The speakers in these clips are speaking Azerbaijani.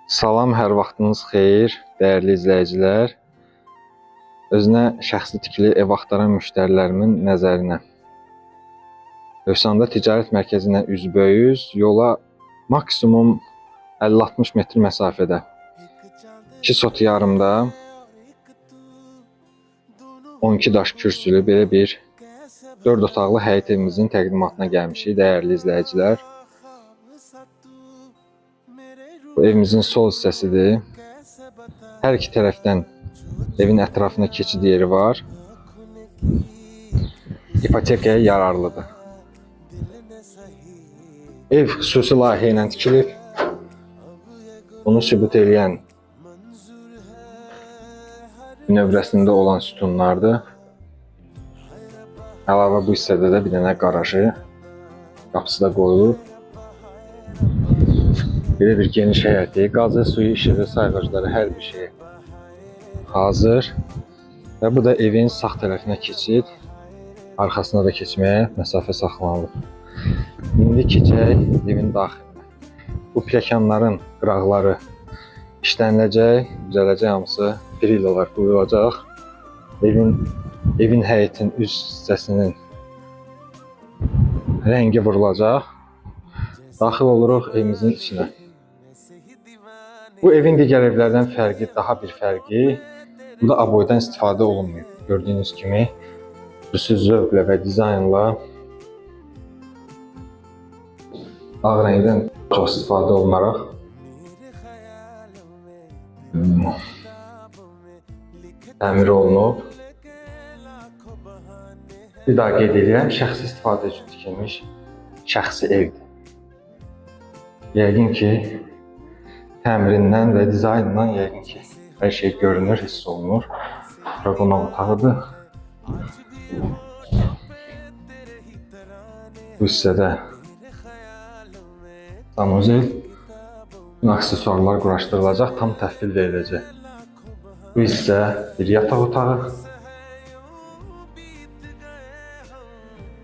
Salam, hər vaxtınız xeyir, dəyərli izləyicilər. Özünə şəxsi tikili ev axtaran müştərilərimin nəzərinə. Övsanda ticarət mərkəzinə üzbəyüz, yola maksimum 50-60 metr məsafədə. 2 sot yarımda 12 daş kürsülü belə bir 4 otaqlı həyət evimizin təqdimatına gəlmişik, dəyərli izləyicilər. Bu evimizin sol hissəsidir. Hər iki tərəfdən evin ətrafında keçid yeri var. İpotekaya yararlıdır. Ev xüsusi layihə ilə tikilib. Bunu sübut edən növrəsində olan sütunlardır. Əlavə bu hissədə də bir dənə qarajı, qapısı da qoyulub. Belə bir geniş həyəti, qazı, suyu, işığı, sayğacları, hər bir şey hazır. Və bu da evin sağ tərəfinə keçid, arxasına da keçməyə məsafə saxlanılıb. İndi keçək evin daxilinə. Bu pləkanların qıraqları işləniləcək, düzələcək, hamısı brilalar qoyulacaq. Evin həyətin üst hissəsinin rəngi vurulacaq. Daxil oluruq evimizin içinə. Bu evin digər evlərdən fərqi, daha bir fərqi, bu da aboydan istifadə olunmuyor. Gördüyünüz kimi, xüsusi zövqlə və dizaynla ağ rəngdən çox istifadə olunaraq təmir olunub. Bir daha qeyd edirəm, şəxsi istifadə üçün tikilmiş şəxsi evdir. Yəqin ki, təmirindən və dizaynından yəqin ki, hər şey görünür, hiss olunur. Bura qonaq otağıdır. Bu hissədə sanuzel, aksesuarlar quraşdırılacaq, tam təhvil veriləcək. Bu hissə bir yataq otağı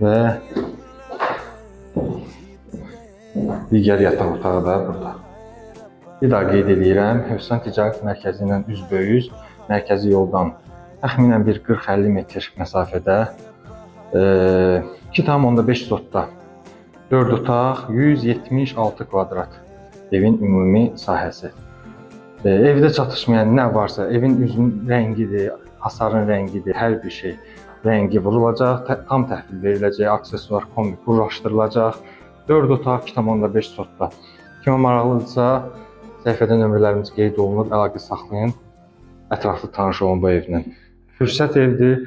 və digər yataq otağı da burada. Bir daha qeyd edirəm, Hövsan ticarət mərkəzi ilə üzbəyüz, mərkəzi yoldan təxminən bir 40-50 metr məsafədə 2,5 sotda 4 otaq, 176 kvadrat evin ümumi sahəsi. Evdə çatışmayan nə varsa, evin üzünün rəngidir, hasarın rəngidir, hər bir şey rəngi vurulacaq, tam təhvil veriləcək, aksesuar kombi quraşdırılacaq. 4 otaq 2,5 sotda. Kimə maraqlıdırsa, səhifədə nömrələrimiz qeyd olunub, əlaqə saxlayın, ətraflı tanış olun bu evlə. Fürsət evdir,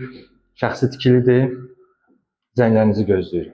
şəxsi tikilidir, zənglərinizi gözləyir.